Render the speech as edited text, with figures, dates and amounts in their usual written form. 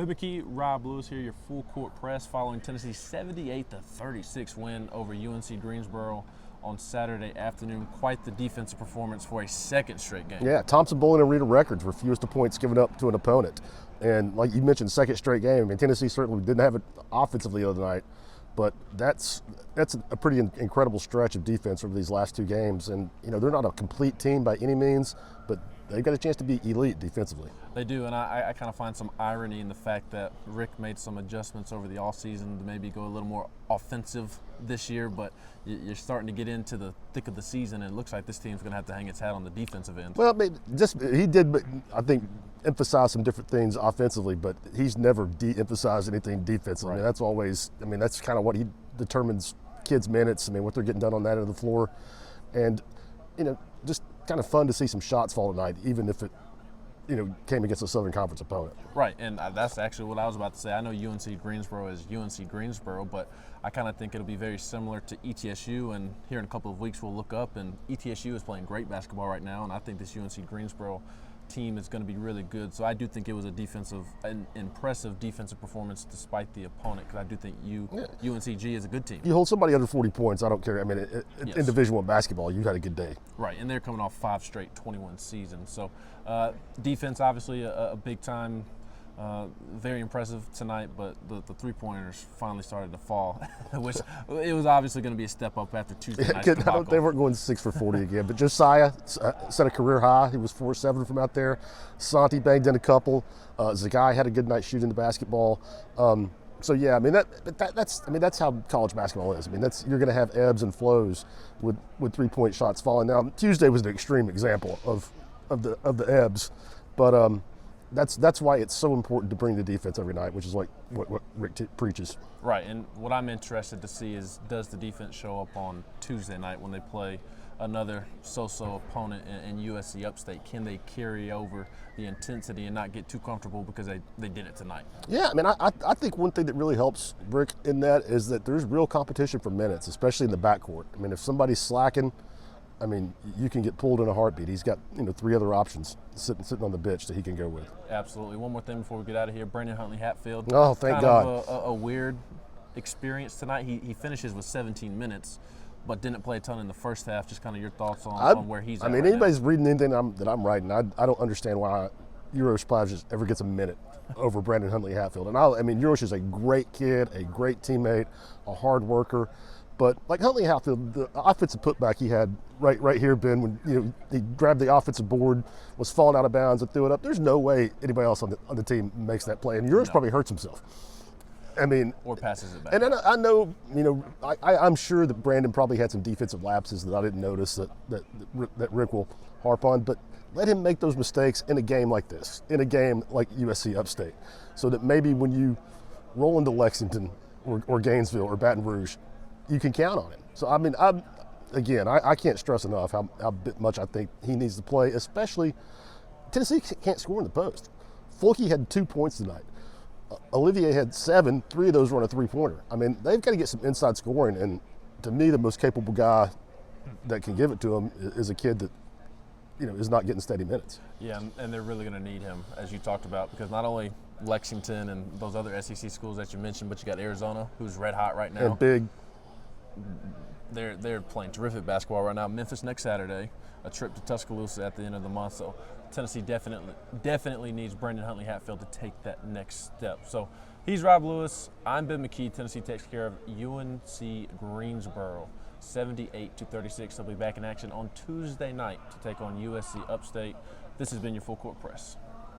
Hey McKee, Rob Lewis here, your full court press following Tennessee's 78-36 win over UNC-Greensboro on Saturday afternoon. Quite the defensive performance for a second straight game. Yeah, Thompson, Bowling, and Reader records for fewest points given up to an opponent. And like you mentioned, second straight game. I mean, Tennessee certainly didn't have it offensively the other night, but that's a pretty incredible stretch of defense over these last two games. And, you know, they're not a complete team by any means, but they've got a chance to be elite defensively. They do, and I kind of find some irony in the fact that Rick made some adjustments over the offseason to maybe go a little more offensive this year, but you're starting to get into the thick of the season, and it looks like this team's going to have to hang its hat on the defensive end. Well, I mean, he did, I think, emphasize some different things offensively, but he's never de-emphasized anything defensively. Right. I mean, that's always, I mean, that's kind of what he determines kids' minutes. I mean, what they're getting done on that end of the floor. And, you know, just kind of fun to see some shots fall tonight, even if it, you know, came against a Southern Conference opponent. Right, and that's actually what I was about to say. I know UNC-Greensboro is UNC-Greensboro, but I kind of think it'll be very similar to ETSU, and here in a couple of weeks we'll look up, and ETSU is playing great basketball right now, and I think this UNC-Greensboro team is going to be really good. So I do think it was an impressive defensive performance despite the opponent, because I do think UNCG is a good team. You hold somebody under 40 points, I don't care. I mean, Yes. in Division I basketball, you had a good day. Right, and they're coming off 5 straight 21 seasons. So defense, obviously, a big time. Very impressive tonight, but the three-pointers finally started to fall, which it was obviously going to be a step up after Tuesday night's debacle. They weren't going 6 for 40 again, but Josiah set a career high. He was 4-7 from out there. Santi banged in a couple. Zagai had a good night shooting the basketball. So yeah, I mean that's how college basketball is. I mean you're going to have ebbs and flows with 3-point shots falling. Now Tuesday was an extreme example of the ebbs, but that's why it's so important to bring the defense every night, which is like what Rick preaches. Right, and what I'm interested to see is, does the defense show up on Tuesday night when they play another so-so opponent in USC Upstate? Can they carry over the intensity and not get too comfortable because they did it tonight? Yeah, I mean, I think one thing that really helps Rick in that is that there's real competition for minutes, especially in the backcourt. I mean, if somebody's slacking, I mean, you can get pulled in a heartbeat. He's got, 3 other options sitting on the bench that he can go with. Absolutely. One more thing before we get out of here. Brandon Huntley-Hatfield. Oh, thank God. Kind of a weird experience tonight. He finishes with 17 minutes, but didn't play a ton in the first half. Just kind of your thoughts on where he's at. I mean, right anybody's now. reading anything that I'm writing, I don't understand why Uroš Plavšić ever gets a minute over Brandon Huntley-Hatfield. And I mean, Uroš is a great kid, a great teammate, a hard worker. But like Huntley-Hatfield, the offensive putback he had right here, Ben, when he grabbed the offensive board, was falling out of bounds and threw it up. There's no way anybody else on the team makes that play, and Uroš probably hurts himself. I mean, or passes it back. And then I know, I'm sure that Brandon probably had some defensive lapses that I didn't notice that Rick will harp on. But let him make those mistakes in a game like this, in a game like USC Upstate, so that maybe when you roll into Lexington or Gainesville or Baton Rouge, you can count on him. So, I mean, I can't stress enough how much I think he needs to play, especially Tennessee can't score in the post. Volquest had 2 points tonight. Olivier had 7, 3 of those were on a three-pointer. I mean, they've got to get some inside scoring, and to me, the most capable guy that can give it to him is a kid that, is not getting steady minutes. Yeah, and they're really going to need him, as you talked about, because not only Lexington and those other SEC schools that you mentioned, but you got Arizona, who's red hot right now. And big. They're playing terrific basketball right now. Memphis next Saturday, a trip to Tuscaloosa at the end of the month. So Tennessee definitely needs Brandon Huntley-Hatfield to take that next step. So he's Rob Lewis. I'm Ben McKee. Tennessee takes care of UNC-Greensboro, 78-36. They'll be back in action on Tuesday night to take on USC Upstate. This has been your Full Court Press.